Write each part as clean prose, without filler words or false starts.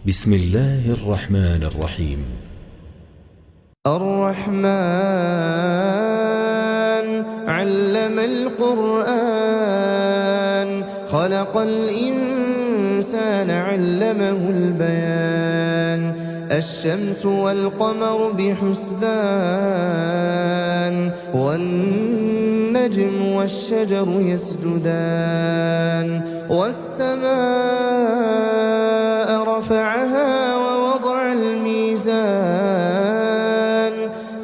بسم الله الرحمن الرحيم. الرحمن علم القرآن خلق الإنسان علمه البيان الشمس والقمر بحسبان والنجم والشجر يسجدان والسماء رفعها ووضع الميزان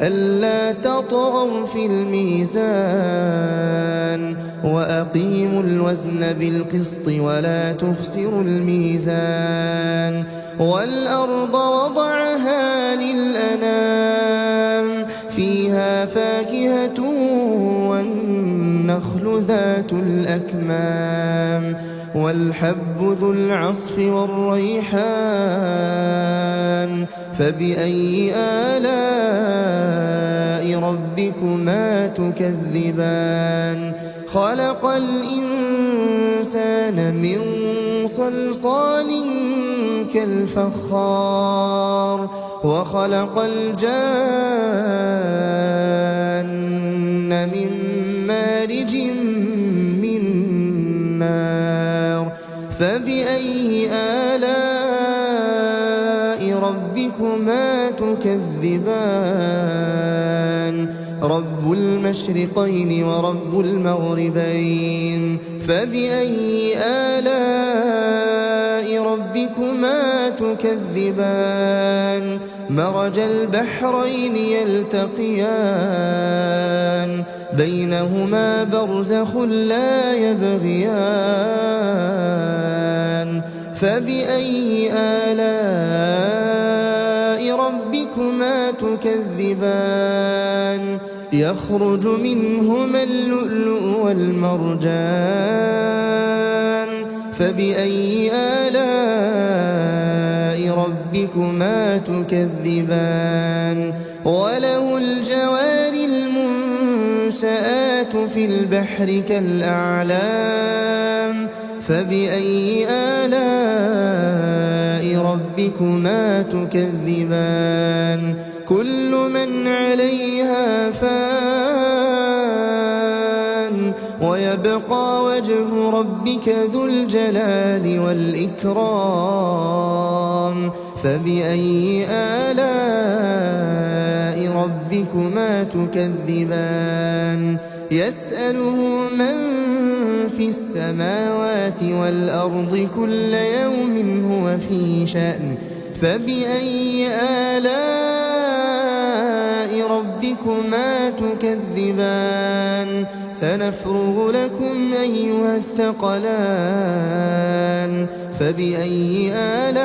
ألا تطغوا في الميزان وأقيموا الوزن بالقسط ولا تخسروا الميزان والأرض وضعها للأنام فيها فاكهة والنخل ذات الأكمام والحب ذو العصف والريحان فبأي آلاء ربكما تكذبان خلق الإنسان من صلصال كالفخار وخلق الجان من مارج من نار فبأي آلاء ربكما تكذبان رب المشرقين ورب المغربين فبأي آلاء ربكما تكذبان مرج البحرين يلتقيان بينهما برزخ لا يبغيان فبأي آلاء ربكما تكذبان يخرج منهما اللؤلؤ والمرجان فبأي آلاء ربكما تكذبان وله الجوار المنشآت في البحر كالأعلام فبأي آلاء ربكما تكذبان كل من عليها فان ويبقى وجه ربك ذو الجلال والإكرام فبأي آلاء ربكما تكذبان يسأله من في السماوات والأرض كل يوم هو في شأن فبأي آلاء ربكما تكذبان سنفرغ لكم أيها الثقلان فبأي آلاء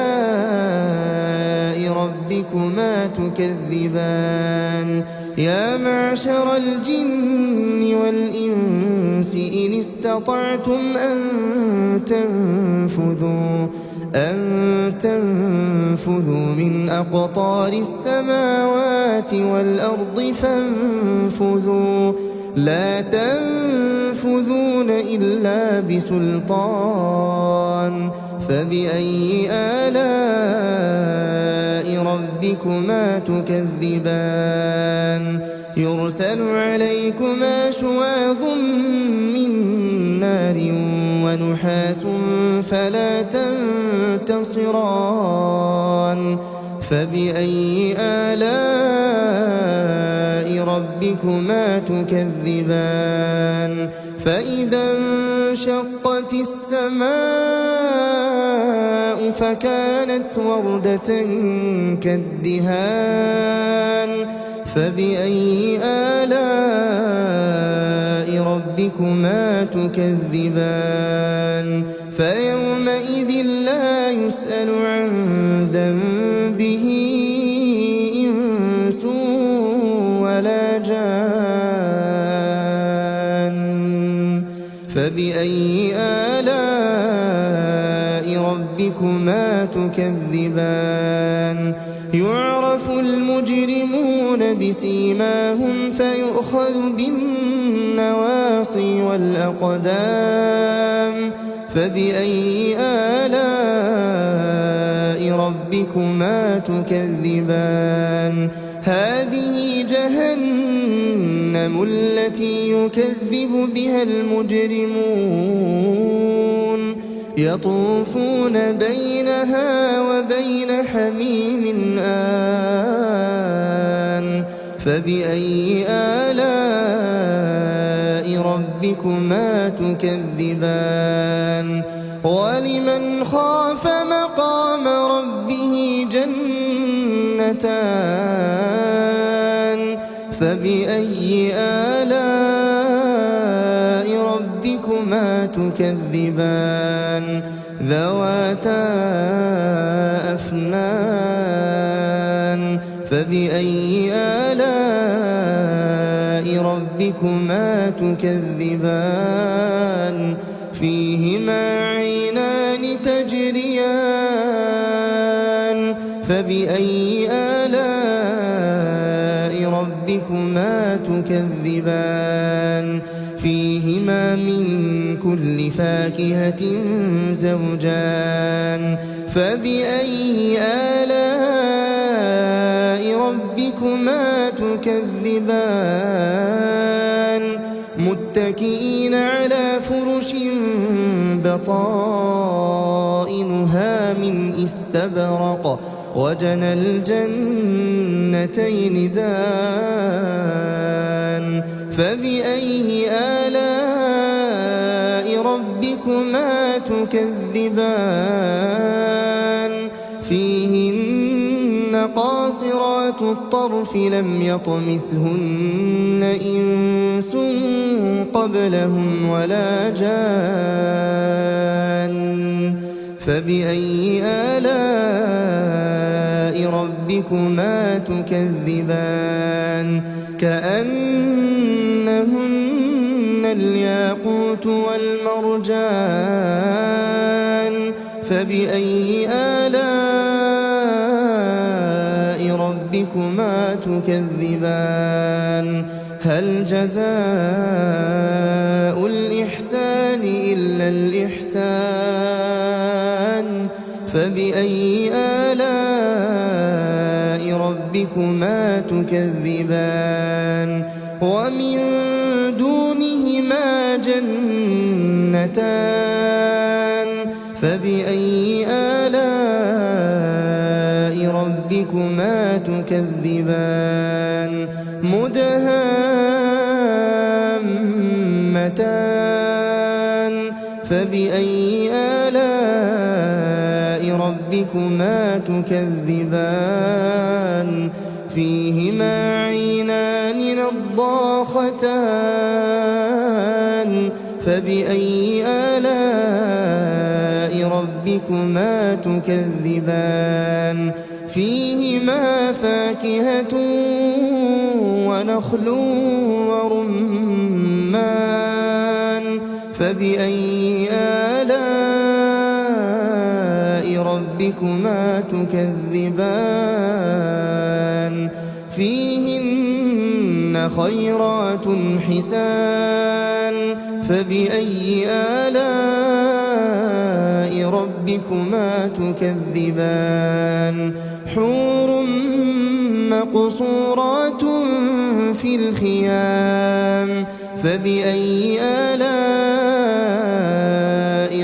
ربكما تكذبان يا معشر الجن والإنس إن استطعتم أن تنفذوا من أقطار السماوات والأرض فانفذوا لا تنفذون إلا بسلطان فبأي آلاء ربكما تكذبان يرسل عليكما شواظ من نار ونحاس فلا تنتصران فبأي آلاء ربكما تكذبان فإذا انشقت السماء فكانت وردة كالدهان فبأي آلاء ربكما تكذبان فيومئذ لا يسأل عن ذنبه إنس ولا جان فبأي آلاء ربكما تكذبان يعرف المجرمون بسيماهم فيؤخذ بالنواصي والأقدام فبأي آلاء ربكما تكذبان هذه جهنم التي يكذب بها المجرمون يطوفون بينها وبين حميم آن فبأي آلاء ربكما تكذبان ولمن خاف مقام ربه جنتان فبأي آلاء ربكما تكذبان ذواتا أفنان فبأي آلاء ربكما تكذبان فيهما عينان تجريان فبأي آلاء ربكما تكذبان فيهما من كل فاكهة زوجان فبأي آلاء ربكما تكذبان متكئين على فرش بطائنها من استبرق وجنى الجنتين دان فبأي آلاء ربكما تكذبان فيهن قاصرات الطرف لم يطمثهن إنس قبلهم ولا جان فبأي آلاء ربكما تكذبان كأنهن الياقوت والمرجان فبأي آلاء ربكما تكذبان هل جزاء الإحسان إلا الإحسان فبأي آلاء ربكما تكذبان ومن دونهما جنتان فبأي آلاء ربكما تكذبان مدهامتان فبأي آلاء ربكما تكذبان فيهما عينان نضاختان فبأي آلاء ربكما تكذبان فيهما فاكهة ونخل ورمان فبأي آلاء ربكما تكذبان فيهن خيرات حسان فبأي آلاء ربكما تكذبان حور مقصورات في الخيام فبأي آلاء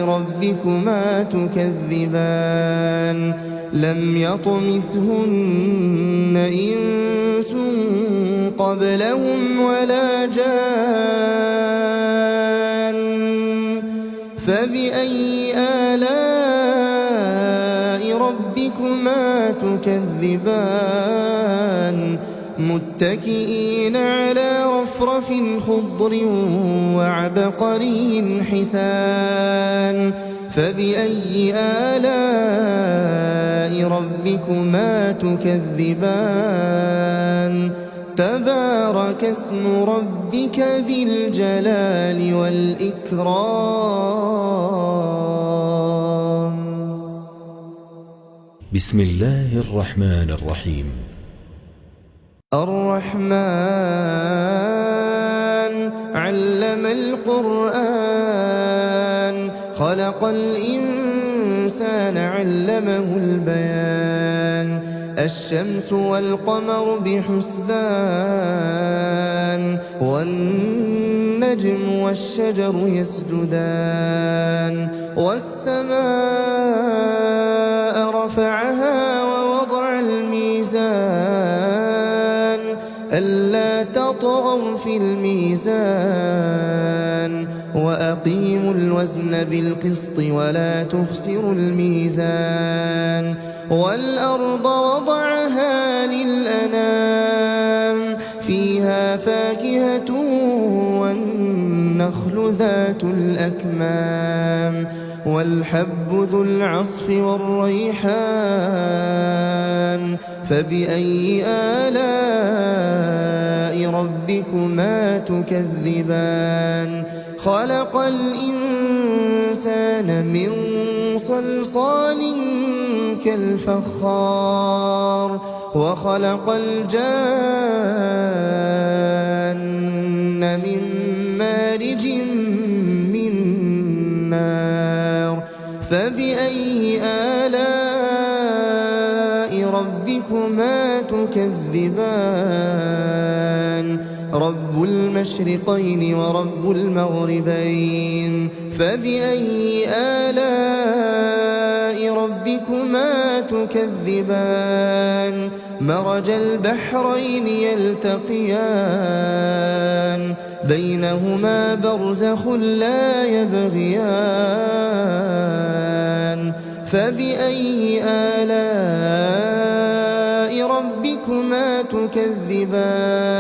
ربكما تكذبان لم يطمثهن إنس قبلهم ولا جان فبأي آلاء ربكما تكذبان متكئين على رفرف خضر وعبقري حسان فبأي آلاء ربكما تكذبان تبارك اسم ربك ذي الجلال والإكرام. بسم الله الرحمن الرحيم. الرحمن علم القرآن خلق الإنسان الإنسان علمه البيان الشمس والقمر بحسبان والنجم والشجر يسجدان والسماء رفعها ووضع الميزان ألا تطغوا في الميزان وأقيموا الوزن بالقسط ولا تخسروا الميزان والأرض وضعها للأنام فيها فاكهة والنخل ذات الأكمام والحب ذو العصف والريحان فبأي آلاء ربكما تكذبان خلق الإنسان من صلصال كالفخار وخلق الجان من مارج من نار فبأي آلاء ربكما تكذبان رب المشرقين ورب المغربين فبأي آلاء ربكما تكذبان مرج البحرين يلتقيان بينهما برزخ لا يبغيان فبأي آلاء ربكما تكذبان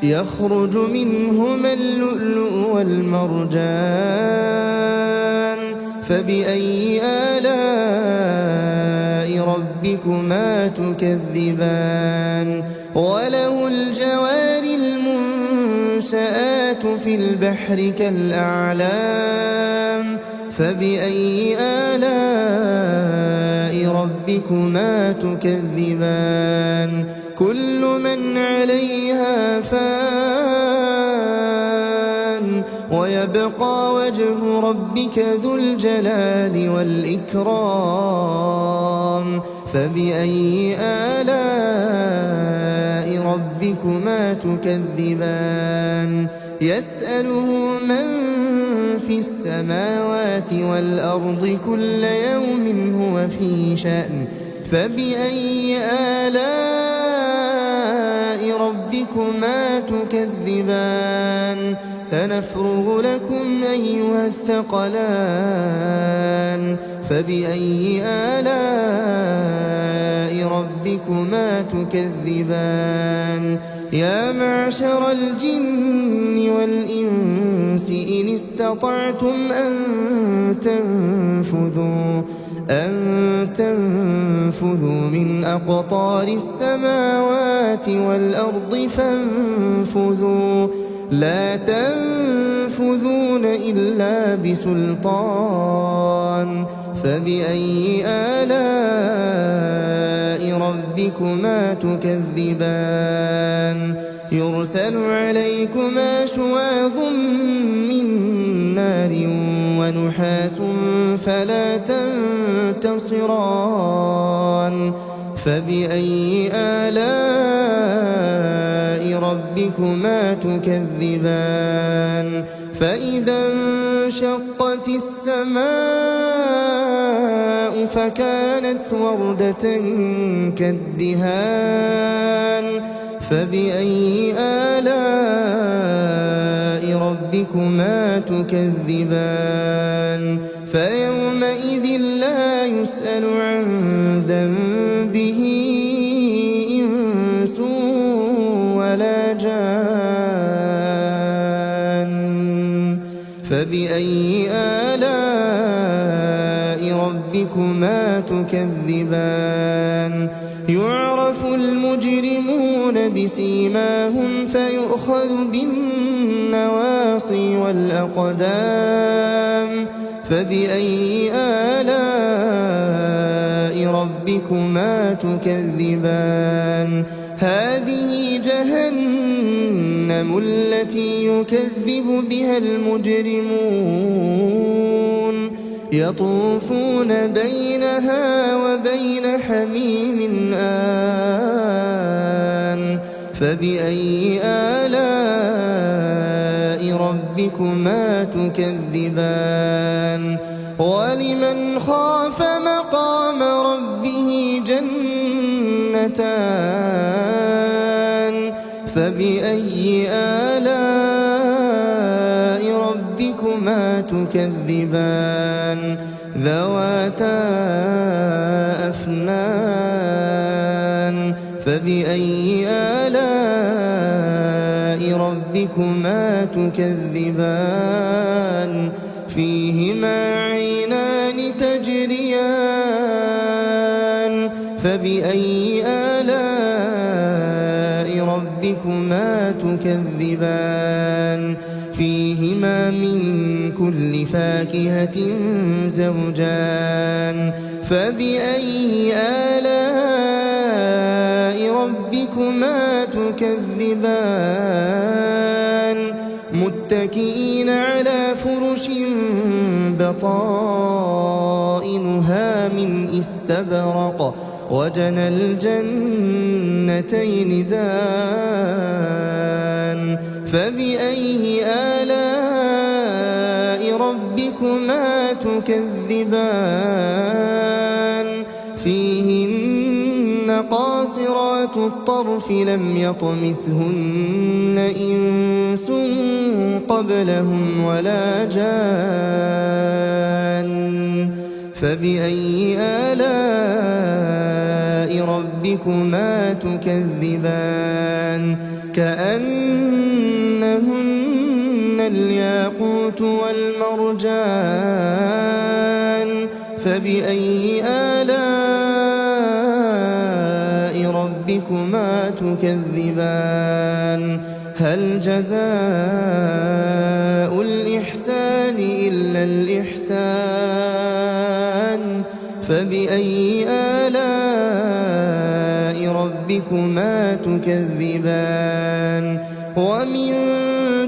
يخرج منهما اللؤلؤ والمرجان فبأي آلاء ربكما تكذبان وله الجوار المنشآت في البحر كالأعلام فبأي آلاء ربكما تكذبان كل من عليها فان ويبقى وجه ربك ذو الجلال والإكرام فبأي آلاء ربكما تكذبان يسأله من في السماوات والأرض كل يوم هو في شأن فبأي آلاء ربكما تكذبان سنفرغ لكم أيها الثقلان فبأي آلاء ربكما تكذبان يا معشر الجن والإنس إن استطعتم أن تنفذوا من أقطار السماوات والأرض فانفذوا لا تنفذون إلا بسلطان فبأي آلاء ربكما تكذبان يرسل عليكما شواظ من نار ونحاس فلا تنتصران فبأي آلاء ربكما تكذبان فإذا انشقت السماء فكانت وردة كالدهان فبأي آلاء ربكما تكذبان فيومئذ لا يسأل عن ذنبه إنس ولا جان فبأي آلاء ربكما تكذبان يعرف المجرمون بسيماهم فيؤخذ بالنواصي والأقدام فبأي آلاء ربكما تكذبان هذه جهنم التي يكذب بها المجرمون يطوفون بينها وبين حميم آن فبأي آلاء ربكما تكذبان ولمن خاف مقام ربه جنتان فبأي آلاء ربكما تكذبان ذواتا أفنان فبأي آلاء ربكما تكذبان فيهما عينان تجريان فبأي آلاء ربكما تكذبان فيهما من كل فاكهة زوجان فبأي آلاء ربكما تكذبان متكئين على فرش بطائنها من استبرق وجنى الجنتين دان فبأي آلاء ربكما تكذبان فيهن قاصرات الطرف لم يطمثهن إنس قبلهم ولا جان فبأي آلاء ربكما تكذبان كأنهن الياقوت والمرجان فبأي آلاء ربكما تكذبان هل جزاء الإحسان إلا الإحسان فبأي آلاء ربكما تكذبان ومن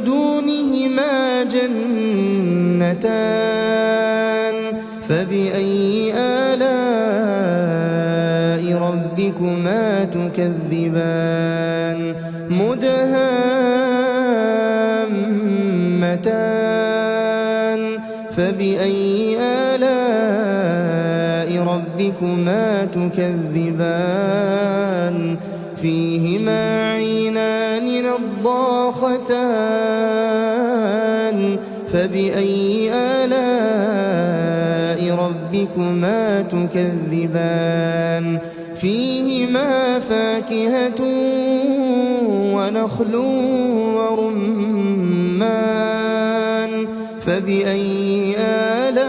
دونهما جنتان فبأي آلاء ربكما تكذبان مدهامتان فبأي آلاء ربكما تكذبان فيهما عينان نضاختان فبأي آلاء ربكما تكذبان فيهما فاكهة ونخل ورمان فبأي آلاء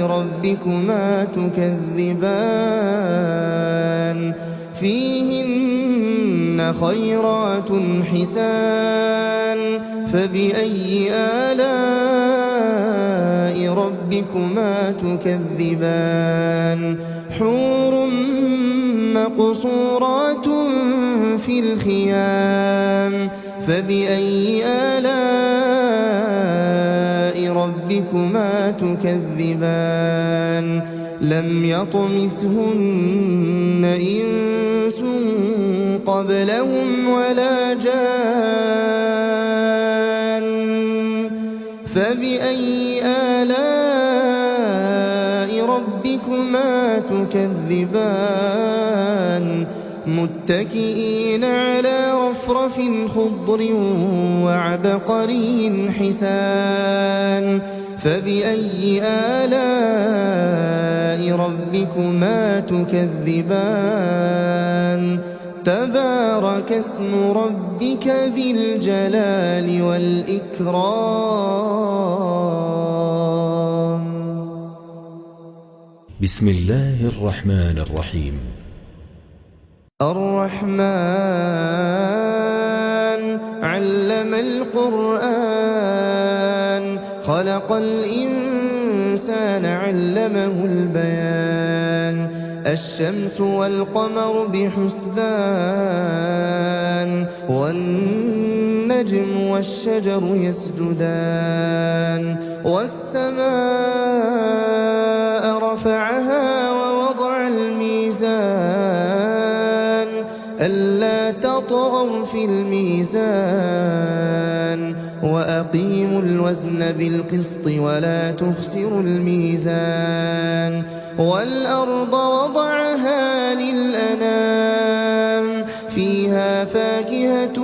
ربكما تكذبان فيهن خيرات حسان فبأي آلاء ربكما تكذبان حور مقصورات في الخيام فبأي آلاء ربكما تكذبان لم يطمثهن إنس قبلهم ولا جان فبأي آلاء ربكما تكذبان متكئين على رفرف خضر وعبقري حسان فبأي آلاء ربكما تكذبان تبارك اسم ربك ذي الجلال والإكرام بسم الله الرحمن الرحيم الرحمن علم القرآن خلق الإنسان علمه البيان الشمس والقمر بحسبان والنجم والشجر يسجدان والسماء رفعها ووضع الميزان ألا تطغوا في الميزان وأقيموا الوزن بالقسط ولا تخسروا الميزان والأرض وضعها للأنام فيها فاكهة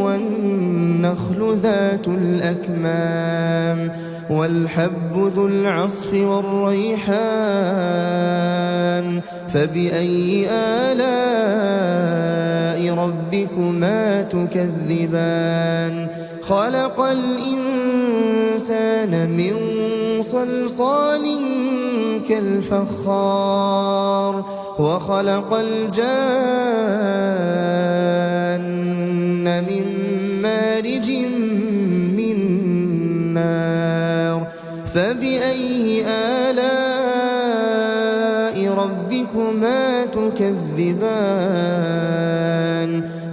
والنخل ذات الأكمام والحب ذو العصف والريحان فبأي آلاء ربكما تكذبان خلق الإنسان من صلصال كالفخار وخلق الجان من مارج من نار فبأي آلاء ربكما تكذبان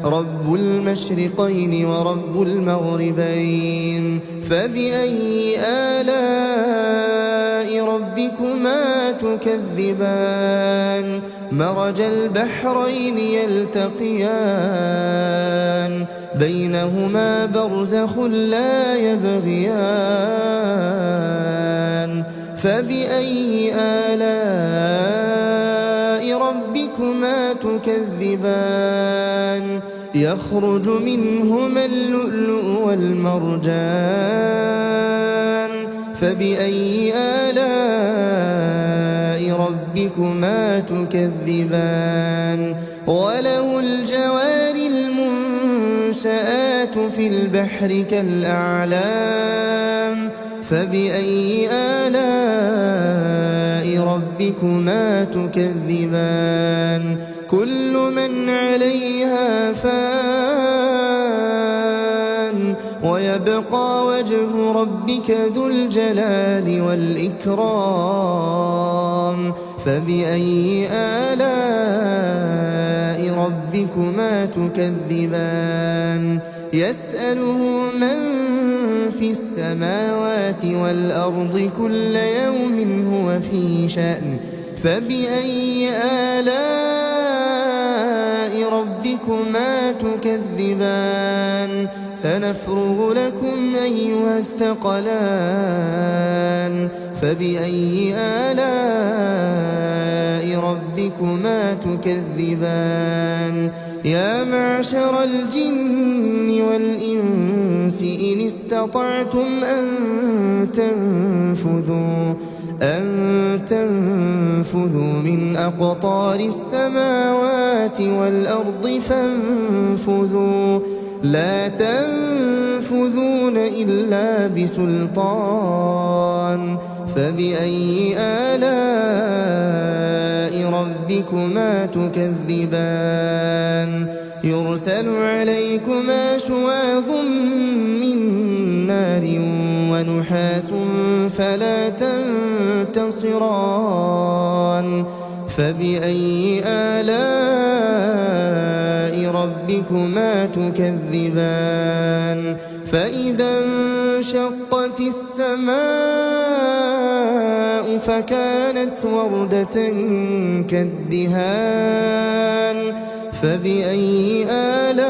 رب المشرقين ورب المغربين فبأي آلاء ربكما تكذبان مرج البحرين يلتقيان بينهما برزخ لا يبغيان فبأي آلاء ربكما تكذبان يخرج منهما اللؤلؤ والمرجان فبأي آلاء ربكما تكذبان وله الجوار المنشآت في البحر كالأعلام فبأي آلاء ربكما تكذبان كل من عليها فان ويبقى وجه ربك ذو الجلال والإكرام فبأي آلاء ربكما تكذبان يسأله من في السماوات والأرض كل يوم هو في شأن فبأي آلاء ربكما تكذبان سنفرغ لكم أيها الثقلان فبأي آلاء ربكما تكذبان يا معشر الجن والإنس إن استطعتم أن تنفذوا من أقطار السماوات والأرض فانفذوا لا تنفذون إلا بسلطان فبأي آلاء ربكما تكذبان يرسل عليكما شواظ من نار ونحاس فلا تنتصران فبأي آلاء ربكما تكذبان فإذا انشقت السماء فكانت وردة كالدهان فبأي آلاء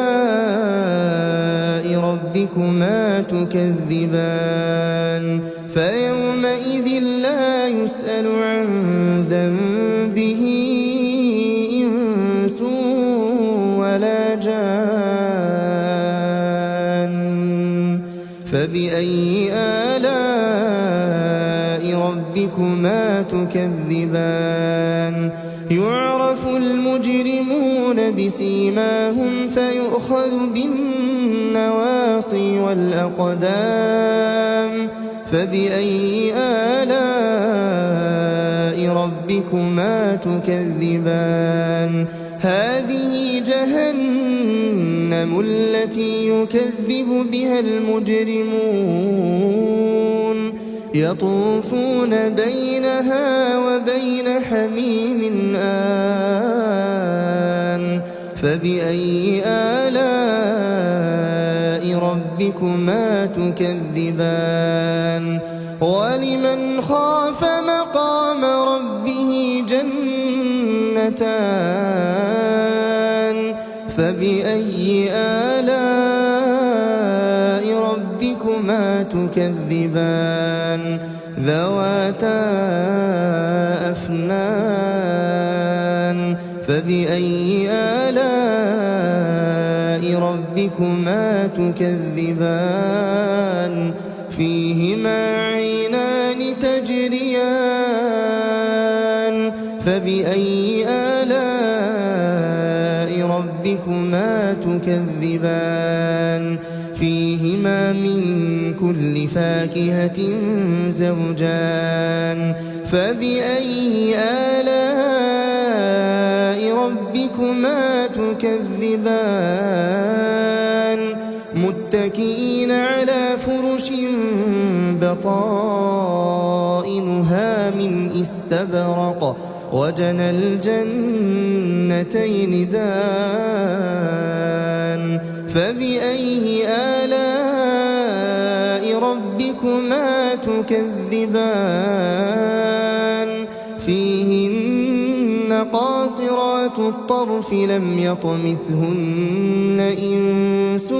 ربكما تكذبان فيومئذ لا يسأل عن ذنبه إنس ولا جان فبأي آلاء ربكما تكذبان يعرف المجرمون بسيماهم فيؤخذ بالنواصي والأقدام فبأي آلاء ربكما تكذبان هذه جهنم التي يكذب بها المجرمون يطوفون بينها وبين حميم آن فبأي آلاء ربكما تكذبان ولمن خاف مقام ربه جنتان فبأي آلاء ربكما تكذبان ذواتا أفنان فبأي آلاء ربكما تكذبان فيهما عينان تجريان فبأي آلاء ربكما تكذبان فيهما من كل فاكهة زوجان فبأي آلاء ربكما تكذبان متكئين على فرش بطائنها من استبرق وجنى الجنتين دان فبأي آلاء ربكما تكذبان فيهن قاصرات الطرف لم يطمثهن إنس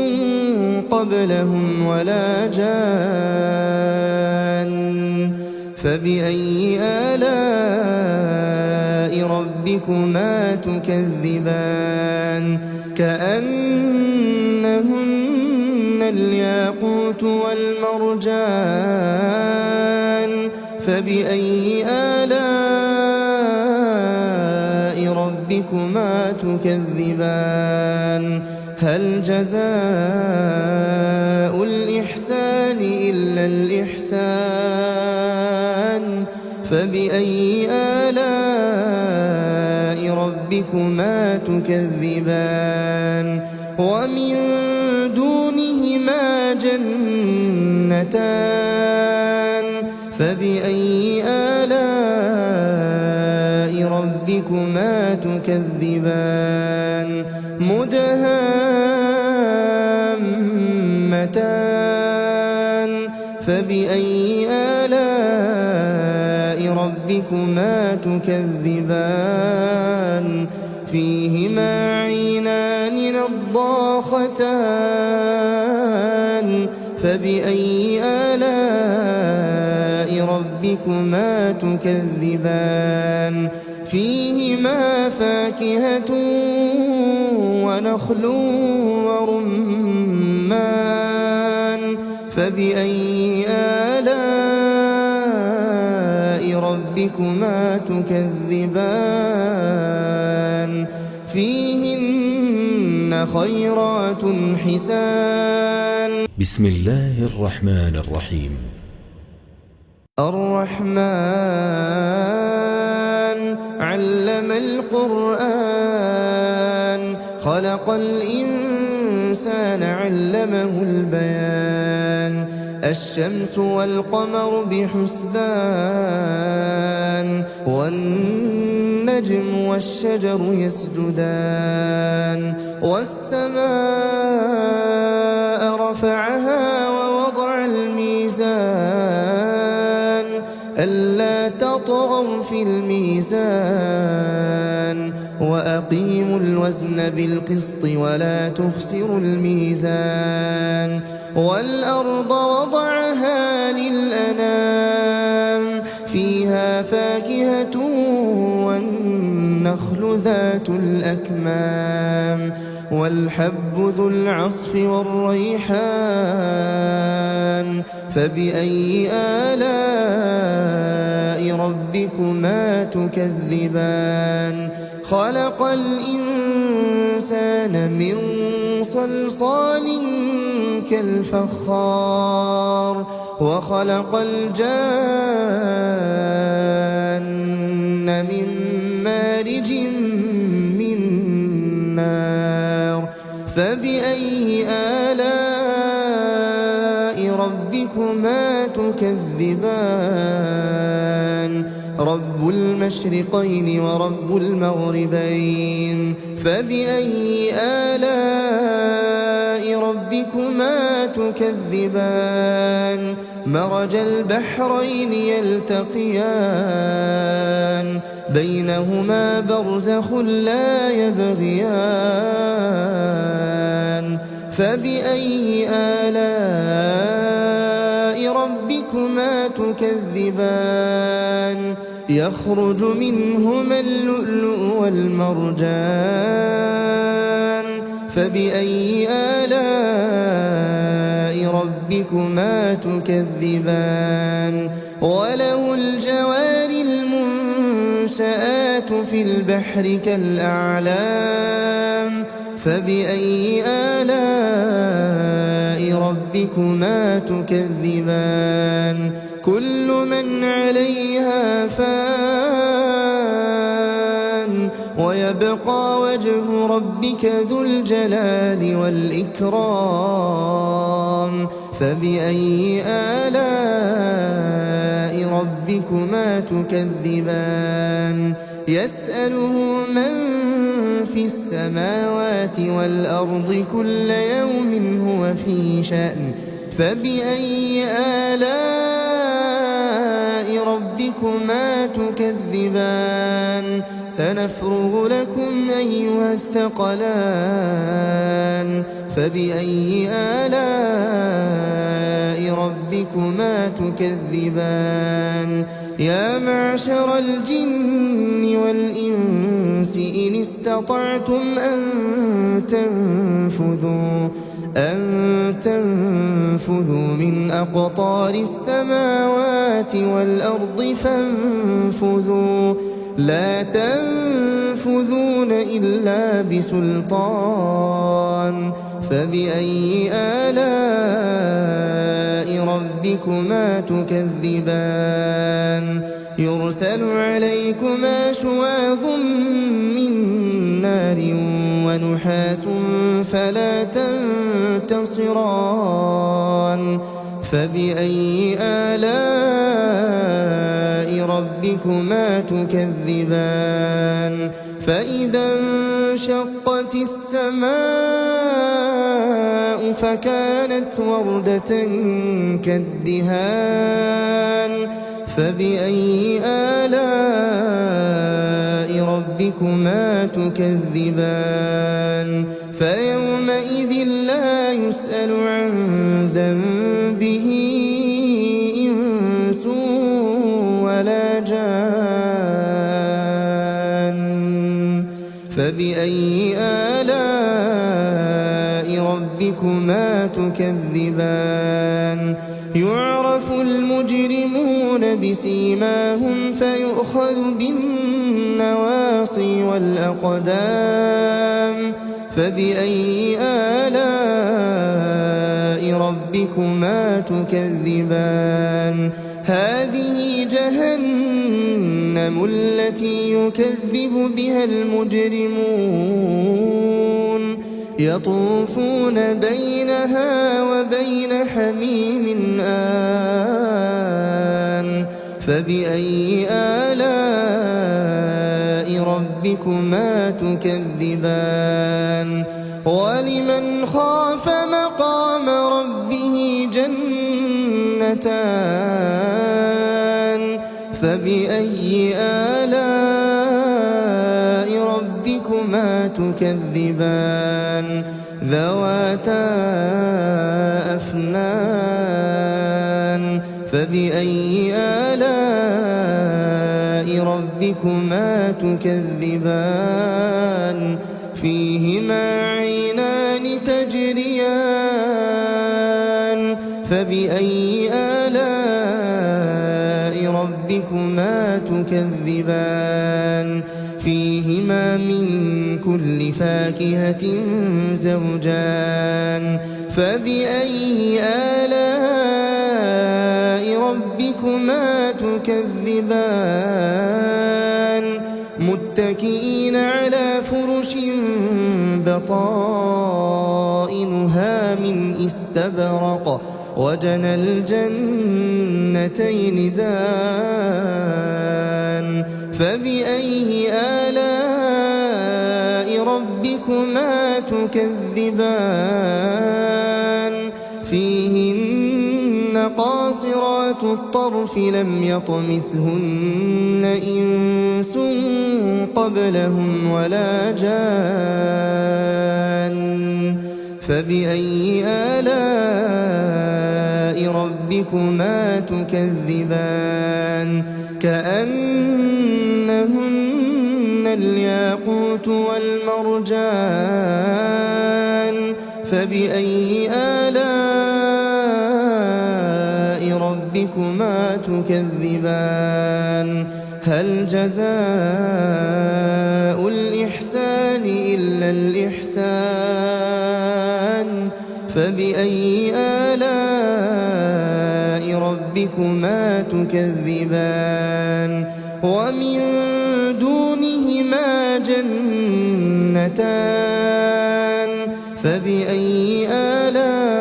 قبلهم ولا جان فبأي آلاء ربكما تكذبان كأنهن الياقوت والمرجان فبأي آلاء ربكما تكذبان هل جزاء الإحسان إلا الإحسان فبأي آلاء ربكما تكذبان ومن دونهما جنتان فبأي آلاء ربكما تكذبان مدهامتان فبأي آلاء ربكما تكذبان فيهما عينان نضاختان فبأي آلاء ربكما تكذبان فيهما فاكهة ونخل ورمان فبأي آلاء ربكما تكذبان فيهن خيرات حسان بسم الله الرحمن الرحيم الرحمن علم القرآن خلق الإنسان علمه البيان الشمس والقمر بحسبان والنجم والشجر يسجدان والسماء رفعها ووضع الميزان ألا تطغوا في الميزان وأقيموا الوزن بالقسط ولا تخسروا الميزان والأرض وضعها للأنام فيها فاكهة والنخل ذات الأكمام والحب ذو العصف والريحان فبأي آلاء ربكما تكذبان خلق الإنسان من صلصال كالفخار وخلق الجان من مارج من نار فبأي آلاء ربكما تكذبان رب المشرقين ورب المغربين فبأي آلاء ربكما تكذبان مرج البحرين يلتقيان بينهما برزخ لا يبغيان فبأي آلاء ربكما تكذبان يخرج منهما اللؤلؤ والمرجان فبأي آلاء ربكما تكذبان وله الجوار المنشآت في البحر كالأعلام فبأي آلاء ربكما تكذبان كل من عليها فان ويبقى وجه ربك ذو الجلال والإكرام فبأي آلاء ربكما تكذبان يسأله من في السماوات والأرض كل يوم هو في شأن فبأي آلاء ربكما تكذبان سنفرغ لكم أيها الثقلان فبأي آلاء ربكما تكذبان يا معشر الجن والإنس إن استطعتم أن تنفذوا من أقطار السماوات والأرض فانفذوا لا تنفذون إلا بسلطان فبأي آلاء ربكما تكذبان يرسل عليكما شواظ من نار ونحاس فلا تنتصران فبأي آلاء ربكما تكذبان فإذا انشقت السماء فكانت وردة كالدهان فبأي آلاء ربكما تكذبان فيومئذ لا يسأل عن ذنبه إنس ولا جان فبأي آلاء ربكما تكذبان يعرف المجرمون بسيماهم فيؤخذ بالنواصي والأقدام فبأي آلاء ربكما تكذبان هذه جهنم التي يكذب بها المجرمون يطوفون بينها وبين حميم آن فبأي آلاء ربكما تكذبان ولمن خاف مقام ربه جنتان فبأي آلاء ربكما تكذبان ذواتا أفنان فبأي آلاء ربكما تكذبان فيهما عينان تجريان فبأي آلاء ربكما تكذبان فيهما من كل فاكهة زوجان فبأي آلاء ربكما تكذبان متكئين على فرش بطائنها من استبرق وجنى الجنتين دان فبأي آلاء ربكما تكذبان فيهن قاصرات قاصرات الطرف لم يطمثهن إنس قبلهم ولا جان فبأي آلاء ربكما تكذبان كأنهن الياقوت والمرجان فبأي آلاء ربكما تكذبان هل جزاء الإحسان إلا الإحسان فبأي آلاء ربكما تكذبان ومن دونهما جنتان فبأي آلاء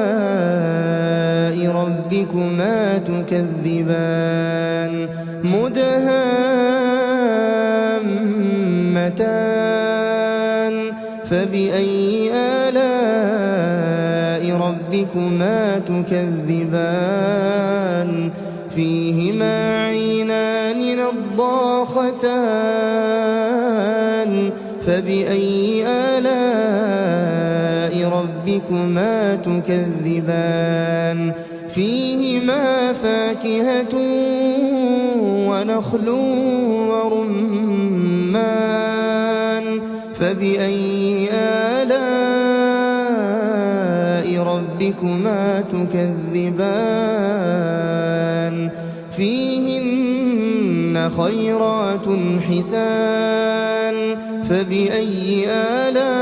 ربكما تكذبان مدهامتان فبأي آلاء ربكما تكذبان فيهما عينان نضاختان فبأي آلاء ربكما تكذبان فيهما فاكهة ونخل ورمان فبأي آلاء ربكما تكذبان فيهن خيرات حسان فبأي آلاء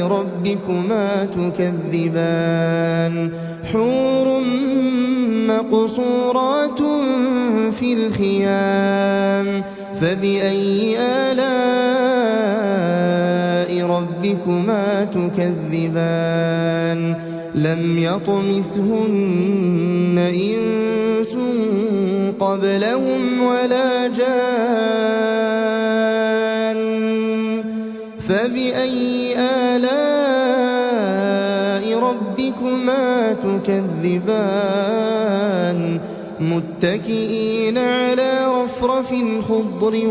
ربكما تكذبان حور مقصورات في الخيام فبأي آلاء ربكما تكذبان لم يطمثهن إنس قبلهم ولا جان فبأي آلاء ربكما تكذبان متكئين على رفرف خضر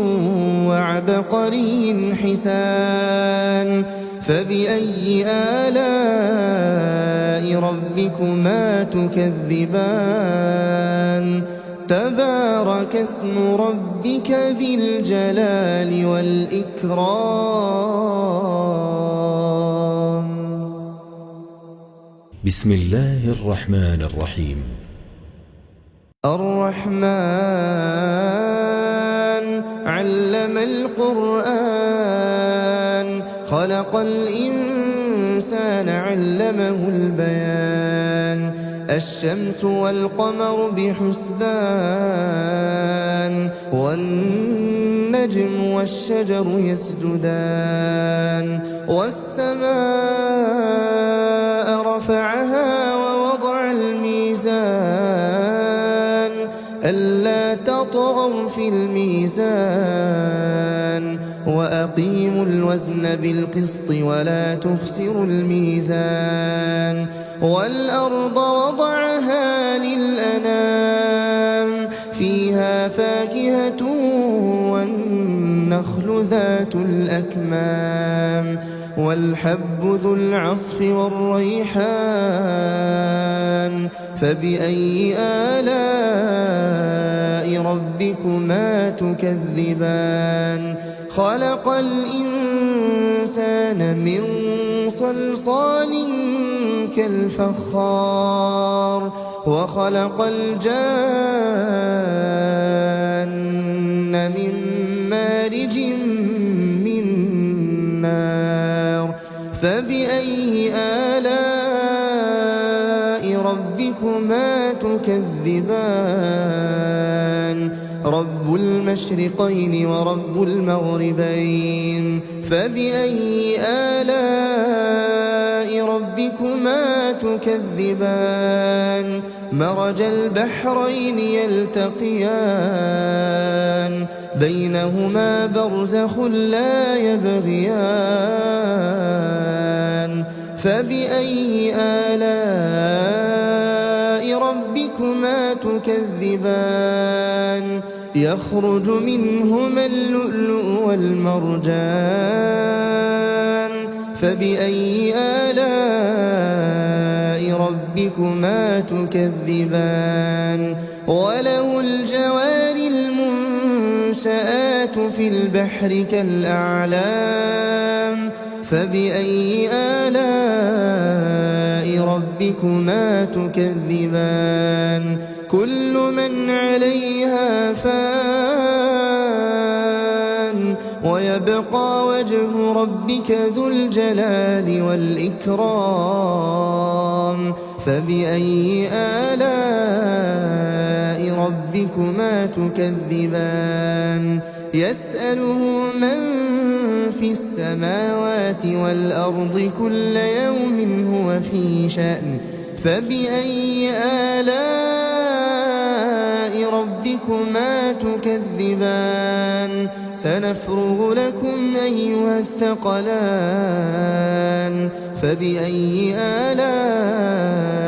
وعبقري حسان فبأي آلاء ربكما تكذبان تبارك اسم ربك ذي الجلال والإكرام بسم الله الرحمن الرحيم الرحمن علم القرآن خلق الإنسان علمه البيان الشمس والقمر بحسبان والنجم والشجر يسجدان والسماء رفعها ووضع الميزان ألا تطغوا في الميزان وأقيموا الوزن بالقسط ولا تخسروا الميزان والأرض وضعها للأنام فيها فاكهة والنخل ذات الأكمام والحب ذو العصف والريحان فبأي آلاء ربكما تكذبان خلق الإنسان من صلصال كالفخار وخلق الجان من مارج من نار فبأي آلاء ربكما تكذبان رب المشرقين ورب المغربين فبأي آلاء ربكما تكذبان مرج البحرين يلتقيان بينهما برزخ لا يبغيان فبأي آلاء ربكما ربكما تكذبان يخرج منهما اللؤلؤ والمرجان فبأي آلاء ربكما تكذبان وله الجوار المنشآت في البحر كالأعلام فبأي آلاء ربكما تكذبان كل من عليها فان ويبقى وجه ربك ذو الجلال والإكرام فبأي آلاء ربكما تكذبان يسأله من في السماوات والأرض كل يوم هو في شأن فبأي آلاء ربكما تكذبان سنفرغ لكم أيها الثقلان فبأي آلاء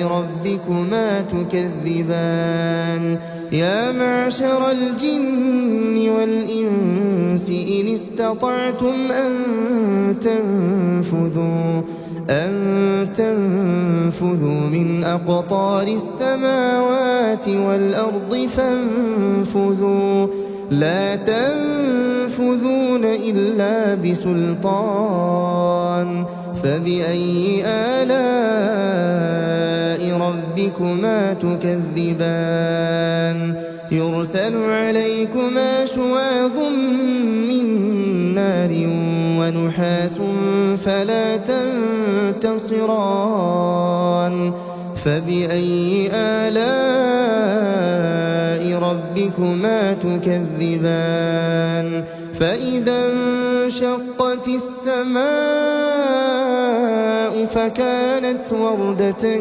ربكما تكذبان يا معشر الجن والإنس إن استطعتم أن تنفذوا من أقطار السماوات والأرض فانفذوا لا تنفذون إلا بسلطان فبأي آلاء ربكما تكذبان يرسل عليكما شواظ من نار ونحاس فلا تنتصران فبأي آلاء ربكما تكذبان فإذا انشقت السماء فكانت وردة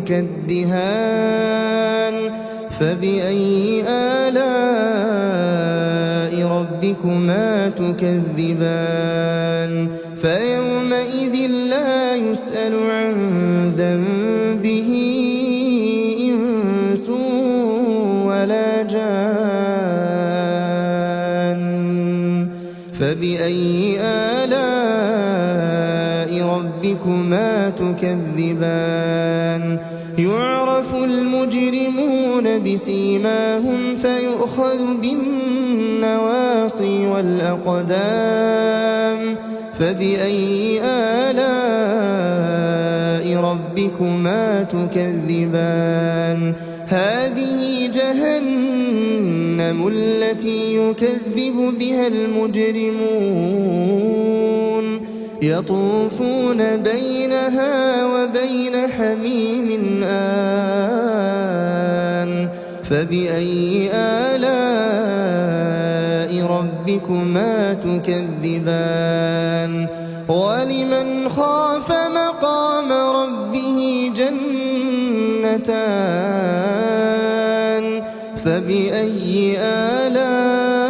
كالدهان فبأي آلاء ربكما تكذبان فيومئذ لا يسأل عن ذنبه إنس ولا جان فبأي آلاء ربكما تكذبان يعرف المجرمون بسيماهم فيؤخذ بالنواصي والأقدام فبأي آلاء ربكما تكذبان هذه جهنم التي يكذب بها المجرمون يطوفون بينها وبين حميم آن فبأي آلاء ربكما تكذبان ولمن خاف مقام ربه جنتان فبأي آلاء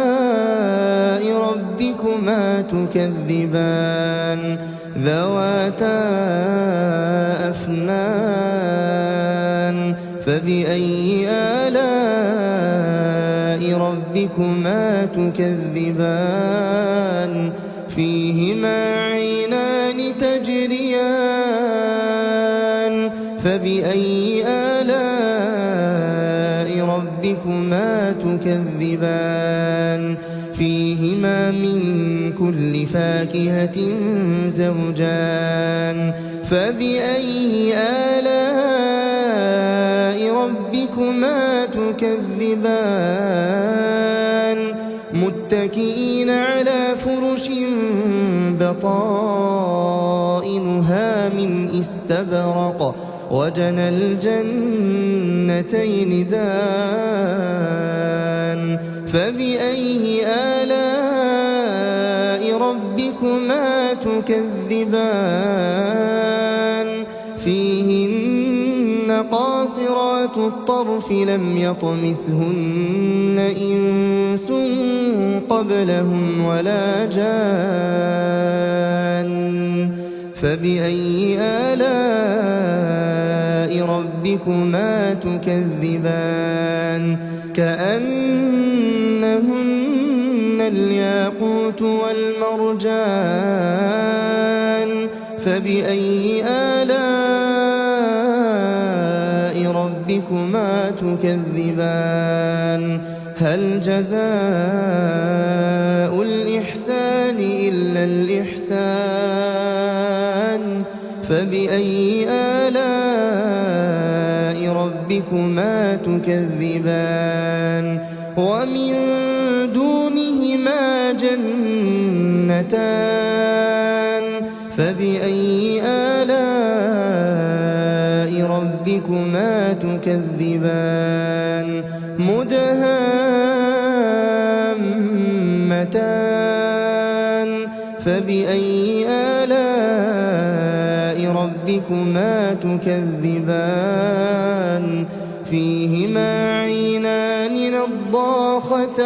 ربكما تكذبان ذواتا أفنان فبأي آلاء ربكما تكذبان فيهما عينان تجريان فبأي آلاء ربكما تكذبان فيهما من كل فاكهة زوجان فبأي آلاء ربكما تكذبان متكئين على فرش بطائنها من استبرق وجنى الجنتين دان فبأي آلاء ربكما تكذبان فيهن قاصرات الطرف لم يطمثهن إنس قبلهم ولا جان فبأي آلاء ربكما تكذبان كأنهن الياقوت والمرجان فبأي آلاء ربكما تكذبان هل جزاء الإحسان إلا الإحسان فبأي آلاء ربكما تكذبان ومن دونهما جنتان فبأي آلاء ربكما تكذبان مدهامتان فبأي آلاء ربكما تكذبان فيهما عينان نضاختان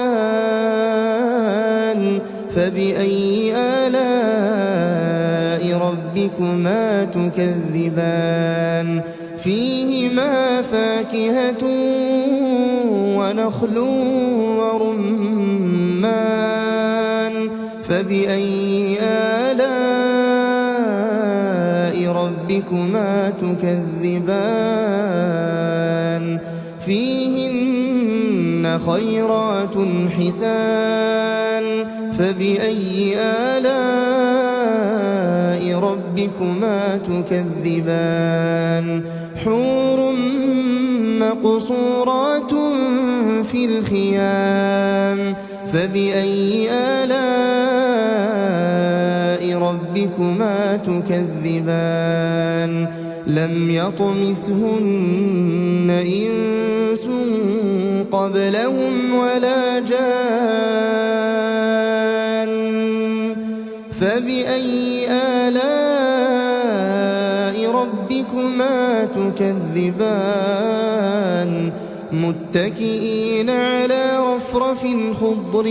فبأي آلاء ربكما تكذبان فيهما فاكهة ونخل ورمان فبأي آلاء ربكما تكذبان فيهن خيرات حسان فبأي آلاء ربكما تكذبان حور مقصورات في الخيام فبأي آلاء ربكما تكذبان لم يطمثهن إنس قبلهم ولا جان فبأي آلاء ربكما تكذبان متكئين على رفرف خضر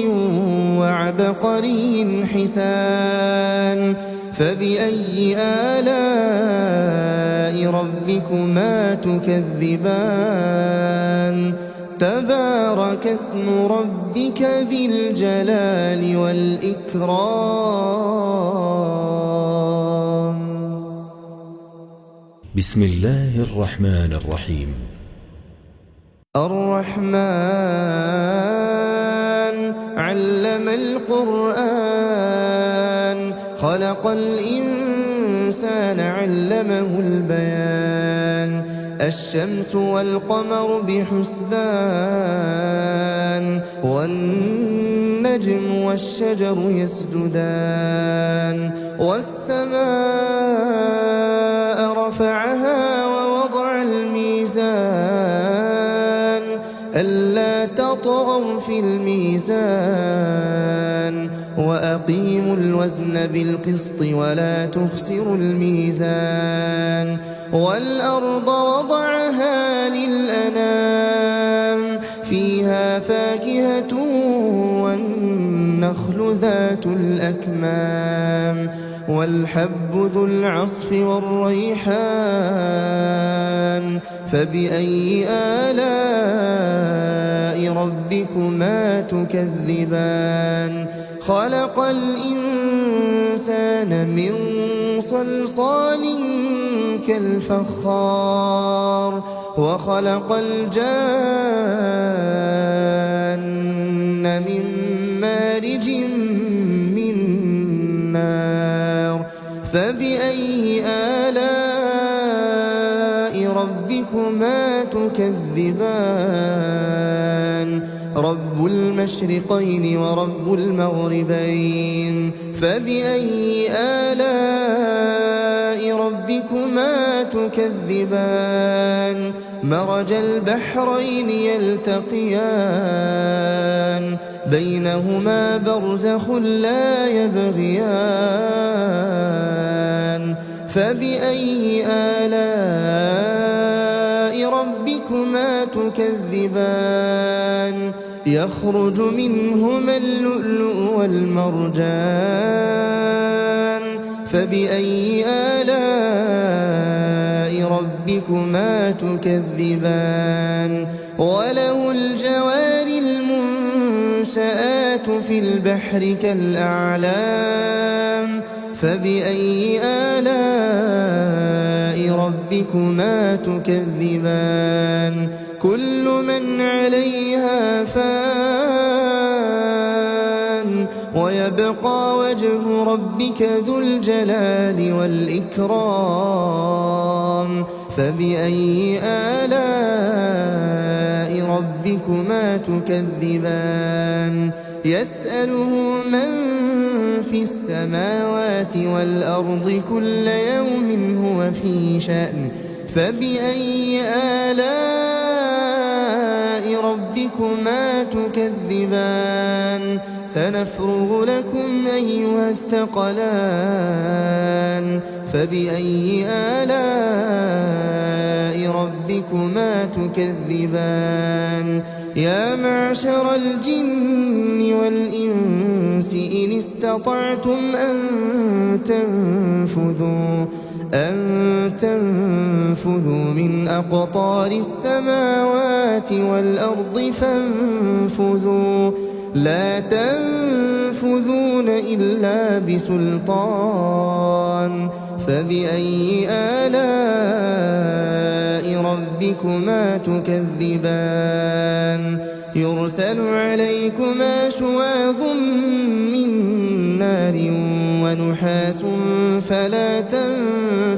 وعبقري حسان فبأي آلاء ربكما تكذبان تبارك اسم ربك ذي الجلال والإكرام. بسم الله الرحمن الرحيم. الرحمن علم القرآن خلق الإنسان علمه البيان الشمس والقمر بحسبان والنجم والشجر يسجدان والسماء رفعها ووضع الميزان ألا تطغوا في الميزان وأقيموا الوزن بالقسط ولا تخسروا الميزان والأرض وضعها للأنام فيها فاكهة والنخل ذات الأكمام والحب ذو العصف والريحان فبأي آلاء ربكما تكذبان خلق الإنسان من صلصال كالفخار وخلق الجان من مارج من نار فبأي آلاء ربكما تكذبان رب المشرقين ورب المغربين فبأي آلاء ربكما تكذبان مرج البحرين يلتقيان بينهما برزخ لا يبغيان فبأي آلاء ربكما تكذبان يخرج منهما اللؤلؤ والمرجان فبأي آلاء ربكما تكذبان وله الجوار المنشآت في البحر كالأعلام فبأي آلاء ربكما تكذبان كل من عليها فان ويبقى وجه ربك ذو الجلال والإكرام فبأي آلاء ربكما تكذبان يسأله من في السماوات والأرض كل يوم هو في شأن فبأي آلاء ربكما تكذبان سنفرغ لكم أيها الثقلان فبأي آلاء ربكما تكذبان يا معشر الجن والإنس إن استطعتم أن تنفذوا من أقطار السماوات والأرض فانفذوا لا تنفذون إلا بسلطان فبأي آلاء ربكما تكذبان يرسل عليكما شواظ من نار ونحاس فلا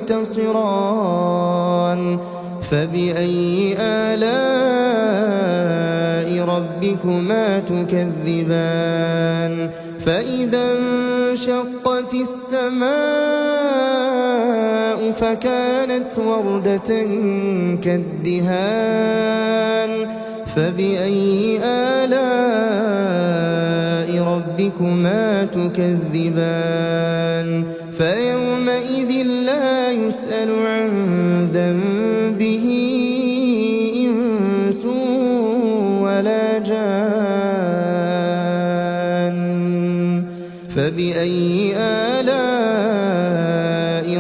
تنتصران فبأي آلاء ربكما تكذبان فإذا انشقت السماء فكانت وردة كالدهان فبأي آلاء ربكما تكذبان فيومئذ لا يسأل عن ذنبه إنس ولا جان فبأي آلاء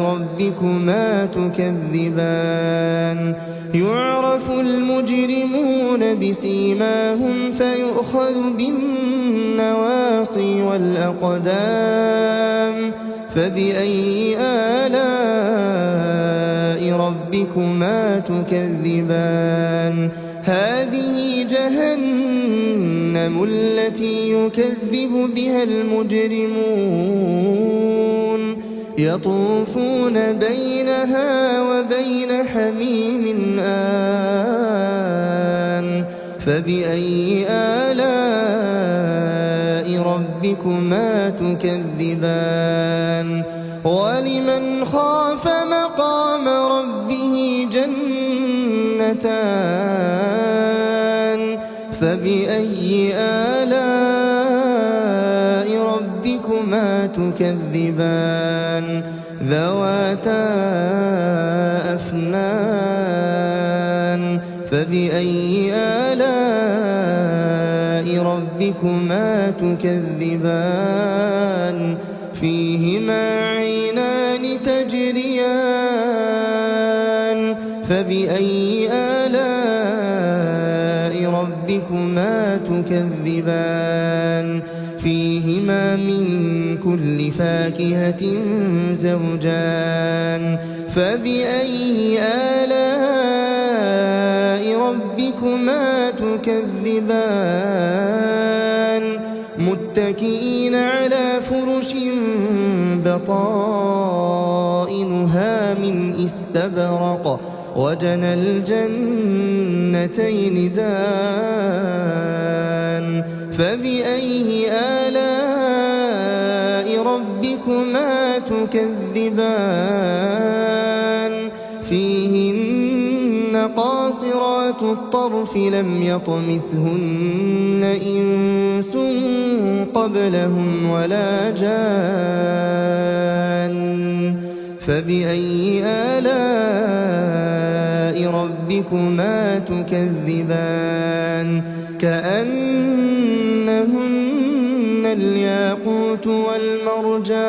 ربكما تكذبان يعرف المجرمون بسيماهم فيؤخذ بالنواصي والأقدام فبأي آلاء ربكما تكذبان هذه جهنم التي يكذب بها المجرمون يطوفون بينها وبين حميم آن فبأي آلاء ربكما تكذبان ولمن خاف مقام ربه جنتان فبأي آلاء ربكما تكذبان ذواتا أفنان فبأي آلاء ربكما تكذبان فيهما عينان تجريان فبأي آلاء ربكما تكذبان فيهما من كل فاكهة زوجان فبأي آلاء ربكما تكذبان متكئين على فرش بطائنها من استبرق وجنى الجنتين دان فبأي آلاء ربكما تكذبان فيهن قاصرات الطرف لم يطمثهن إنس قبلهم ولا جان فبأي آلاء ربكما تكذبان كأنهن الياقوت والمرجان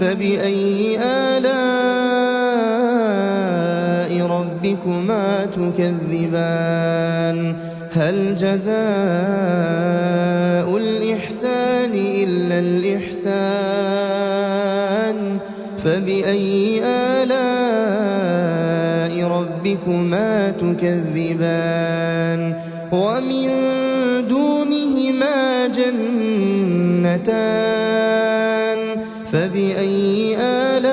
فبأي آلاء ربكما تكذبان هل جزاء الإحسان إلا الإحسان فبأي آلاء ربكما تكذبان ومن دونهما جنتان فبأي آلاء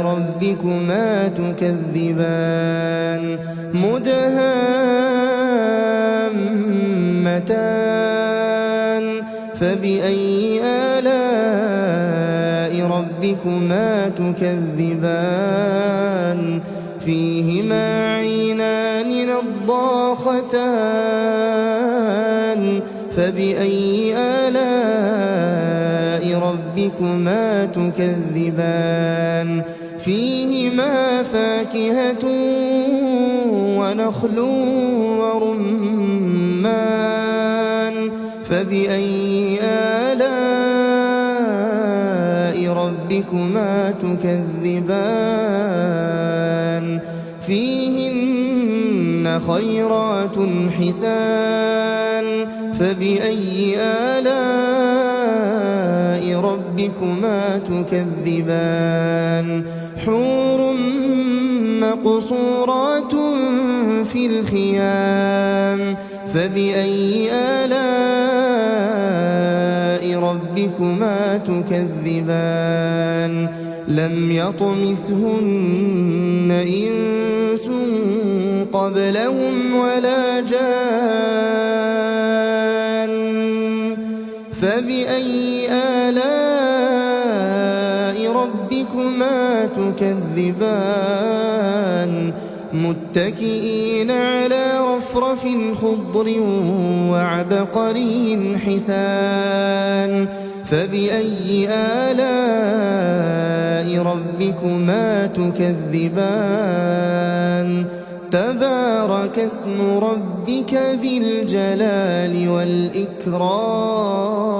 ربكما تكذبان مدهامتان فبأي آلاء ربكما تكذبان فيهما عينان نضاختان فبأي آلاء ربكما تكذبان فيهما فاكهة ونخل ورمان فبأي آلاء ربكما تكذبان فيهن خيرات حسان فبأي آلاء ربكما تكذبان حور مقصورات في الخيام فبأي آلاء ربكما تكذبان لم يطمثهن إنس قبلهم ولا جان فبأي آلاء ربكما تكذبان متكئين على رفرف خضر وعبقري حسان فبأي آلاء ربكما تكذبان تبارك اسم ربك ذي الجلال والإكرام